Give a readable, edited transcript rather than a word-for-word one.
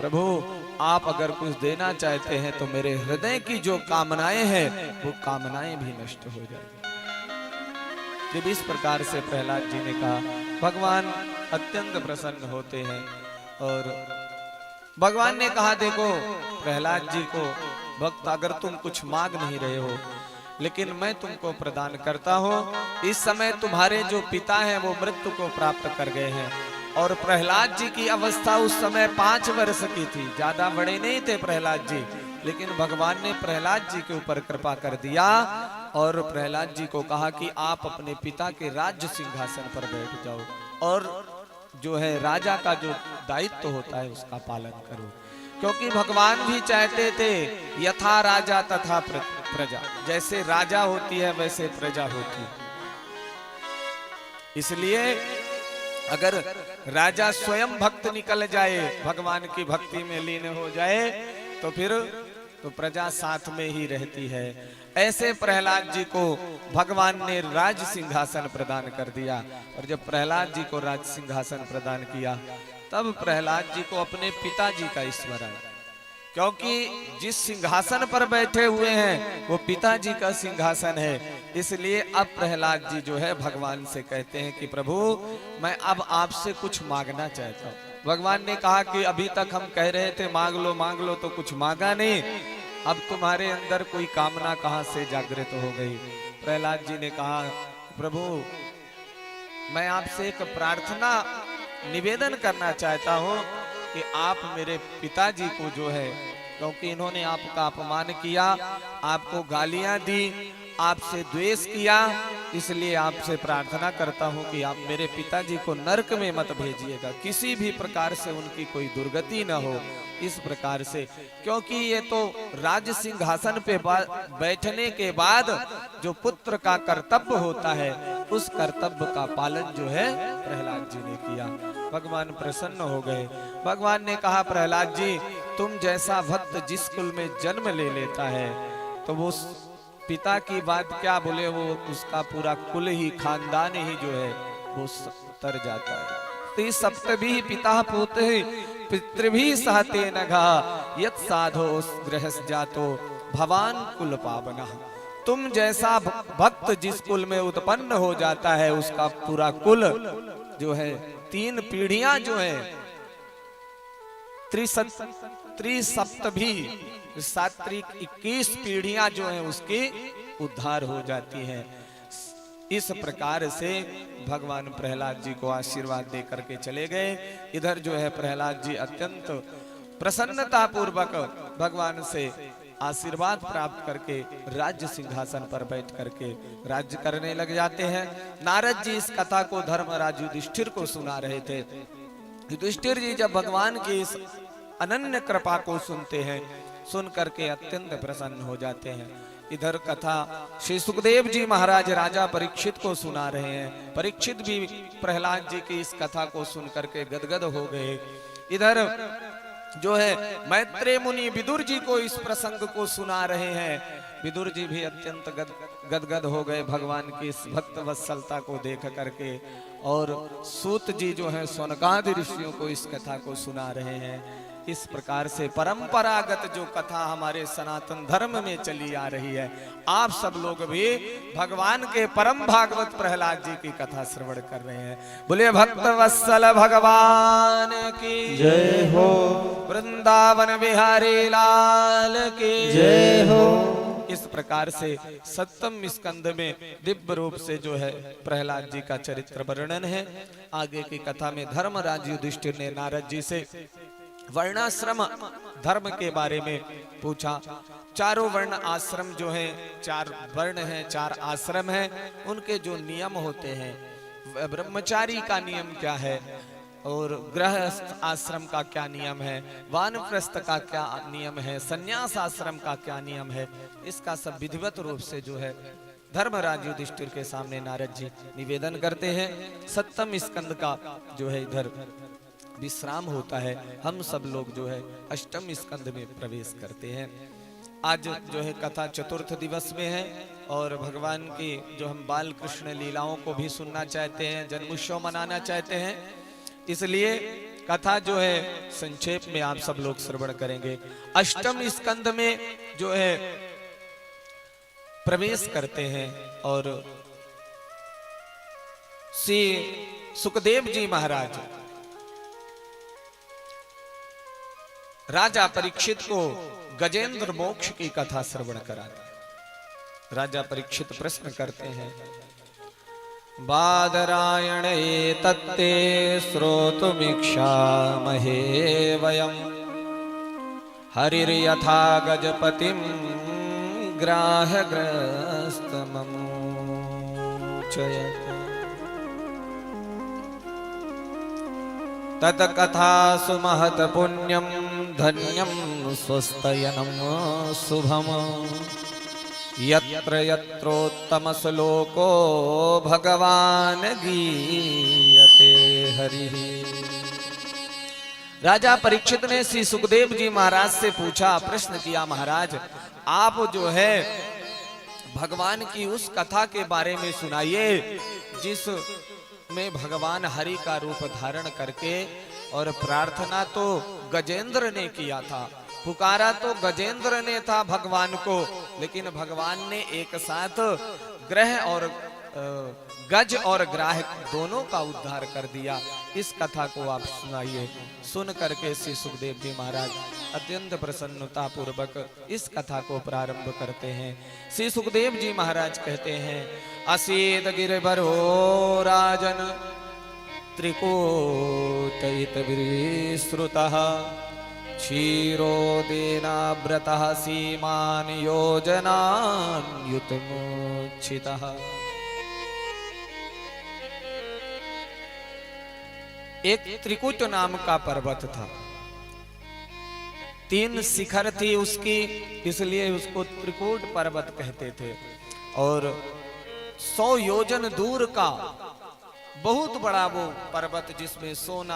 प्रभु आप अगर कुछ देना चाहते हैं तो मेरे हृदय की जो कामनाएं हैं वो कामनाएं भी नष्ट हो जाएगी। जब इस प्रकार से प्रहलाद जी ने कहा, भगवान अत्यंत प्रसन्न होते हैं और भगवान ने कहा, देखो प्रहलाद जी को, भक्त अगर तुम कुछ मांग नहीं रहे हो लेकिन मैं तुमको प्रदान करता हूं। इस समय तुम्हारे जो पिता हैं वो मृत्यु को प्राप्त कर गए हैं और प्रहलाद जी की अवस्था उस समय 5 वर्ष की थी, ज्यादा बड़े नहीं थे प्रहलाद जी, लेकिन भगवान ने प्रहलाद जी के ऊपर कृपा कर दिया और प्रहलाद जी को कहा कि आप अपने पिता के राज्य सिंहासन पर बैठ जाओ और जो है राजा का जो दायित्व होता है उसका पालन करो। क्योंकि भगवान भी चाहते थे यथा राजा तथा प्रजा, जैसे राजा होती है वैसे प्रजा होती है। इसलिए अगर राजा स्वयं भक्त निकल जाए, भगवान की भक्ति में लीन हो जाए तो फिर तो प्रजा साथ में ही रहती है। ऐसे प्रहलाद जी को भगवान ने राज सिंहासन प्रदान कर दिया और जब प्रहलाद जी को राज सिंहासन प्रदान किया तब प्रहलाद जी को अपने पिताजी का स्मरण, क्योंकि जिस सिंहासन पर बैठे हुए हैं वो पिताजी का सिंहासन है। इसलिए अब प्रहलाद जी जो है भगवान से कहते हैं कि प्रभु मैं अब आपसे कुछ मांगना चाहता हूँ। भगवान ने कहा कि अभी तक हम कह रहे थे मांग लो तो कुछ मांगा नहीं, अब तुम्हारे अंदर कोई कामना कहां से जागृत हो गई। प्रहलाद जी ने कहा, प्रभु मैं आपसे एक प्रार्थना निवेदन करना चाहता हूं कि आप मेरे पिताजी को जो है, क्योंकि इन्होंने आपका अपमान किया, आपको गालियां दी, आपसे द्वेष किया, इसलिए आपसे प्रार्थना करता हूं कि आप मेरे पिताजी को नरक में मत भेजिएगा, किसी भी प्रकार से उनकी कोई दुर्गति न हो। इस प्रकार से, क्योंकि ये तो राज सिंहासन पे बैठने के बाद जो पुत्र का कर्तव्य होता है उस कर्तव्य का पालन जो है प्रहलाद जी ने किया। भगवान प्रसन्न हो गए। भगवान ने कहा, प्रहलाद जी तुम जैसा भक्त जिस कुल में जन्म ले लेता है तो वो पिता की बात क्या बोले, वो उसका पूरा कुल ही, खानदान ही जो है वो तर जाता है। सप्तभी पिता पुत्र पितृभी सहते नघा यत् साधो गृहस् जातो भवान कुल पावना। तुम जैसा भक्त जिस कुल में उत्पन्न हो जाता है उसका पूरा कुल जो है 3 पीढ़ियां जो है त्रिसप्तभी सात्विक 21 पीढ़ियां जो है उसकी उद्धार हो जाती हैं। इस प्रकार से भगवान प्रहलाद जी को आशीर्वाद दे करके चले गए। इधर जो है प्रहलाद जी अत्यंत प्रसन्नता पूर्वक भगवान से आशीर्वाद प्राप्त करके राज्य सिंहासन पर बैठ करके राज्य करने लग जाते हैं। नारद जी इस कथा को धर्मराज युधिष्ठिर को सुना रहे थे। युधिष्ठिर जी जब भगवान की इस अनन्य कृपा को सुनते हैं, सुन करके अत्यंत प्रसन्न हो जाते हैं। इधर कथा श्री सुखदेव जी महाराज राजा परीक्षित को सुना रहे हैं। परीक्षित भी प्रहलाद जी की इस कथा को सुन करके गदगद हो गए। इधर जो है मैत्रेय मुनि विदुर जी को इस प्रसंग को सुना रहे हैं। विदुर जी भी अत्यंत गदगद हो गए भगवान की इस भक्त वत्सलता को देख करके। और सूत जी जो है सोनकादि ऋषियों को इस कथा को सुना रहे हैं। इस प्रकार से परंपरागत जो कथा हमारे सनातन धर्म में चली आ रही है, आप सब लोग भी भगवान के परम भागवत प्रहलाद जी की कथा श्रवण कर रहे हैं। बोले भक्त वत्सल भगवान की जय हो, वृंदावन बिहारी लाल की जय हो। इस प्रकार से 7वें स्कंध में दिव्य रूप से जो है प्रहलाद जी का चरित्र वर्णन है। आगे की कथा में धर्मराज युधिष्ठिर ने नारद जी से वर्णाश्रम धर्म के बारे में पूछा। चारों वर्ण आश्रम जो हैं, 4 वर्ण हैं, 4 आश्रम हैं, उनके जो नियम होते हैं, ब्रह्मचारी का नियम क्या है और गृहस्थ आश्रम का क्या नियम है, वानप्रस्थ का क्या नियम है, संन्यास आश्रम का क्या नियम है, इसका सब विधिवत रूप से जो है धर्मराज युधिष्ठिर के सामने नारद जी निवेदन करते हैं। 7वें स्कंद का जो है इधर विश्राम होता है। हम सब लोग जो है 8वें स्कंद में प्रवेश करते हैं। आज जो है कथा चतुर्थ दिवस में है और भगवान की जो हम बाल कृष्ण लीलाओं को भी सुनना चाहते हैं, जन्मोत्सव मनाना चाहते हैं, इसलिए कथा जो है संक्षेप में आप सब लोग श्रवण करेंगे। अष्टम स्कंद में जो है प्रवेश करते हैं और श्री सुखदेव जी महाराज राजा परीक्षित को गजेंद्र मोक्ष की कथा श्रवण कराते। राजा परीक्षित प्रश्न करते हैं, बादरायण तत्ते श्रोतुमीक्षामहे वयम् हरिर्यथा गजपतिं ग्राह्यग्रस्तममुचयत् तत्कथासु महत् पुण्यं धन्यं स्वस्तयनं शुभम् यत्र यत्रोत्तम श्लोको भगवान गीयते हरिः। राजा परीक्षित ने श्री सुखदेव जी महाराज से पूछा, प्रश्न किया, महाराज आप जो है भगवान की उस कथा के बारे में सुनाइए जिस में भगवान हरि का रूप धारण करके, और प्रार्थना तो गजेंद्र ने किया था, पुकारा तो गजेंद्र ने था भगवान को, लेकिन भगवान ने एक साथ ग्रह और गज और ग्राह दोनों का उद्धार कर दिया। इस कथा को आप सुनाइए। सुन करके श्री सुखदेव जी महाराज अत्यंत प्रसन्नता पूर्वक इस कथा को प्रारंभ करते हैं। श्री सुखदेव जी महाराज कहते हैं, असीत गिरिवरो राजन त्रिकूटैत विश्रुतः क्षीरोदेनाव्रतः सीमान् योजनान् युतमुच्छितः। एक त्रिकूट नाम का पर्वत था, 3 शिखर थी उसकी, इसलिए उसको त्रिकूट पर्वत कहते थे। और 100 योजन दूर का बहुत बड़ा वो पर्वत जिसमें सोना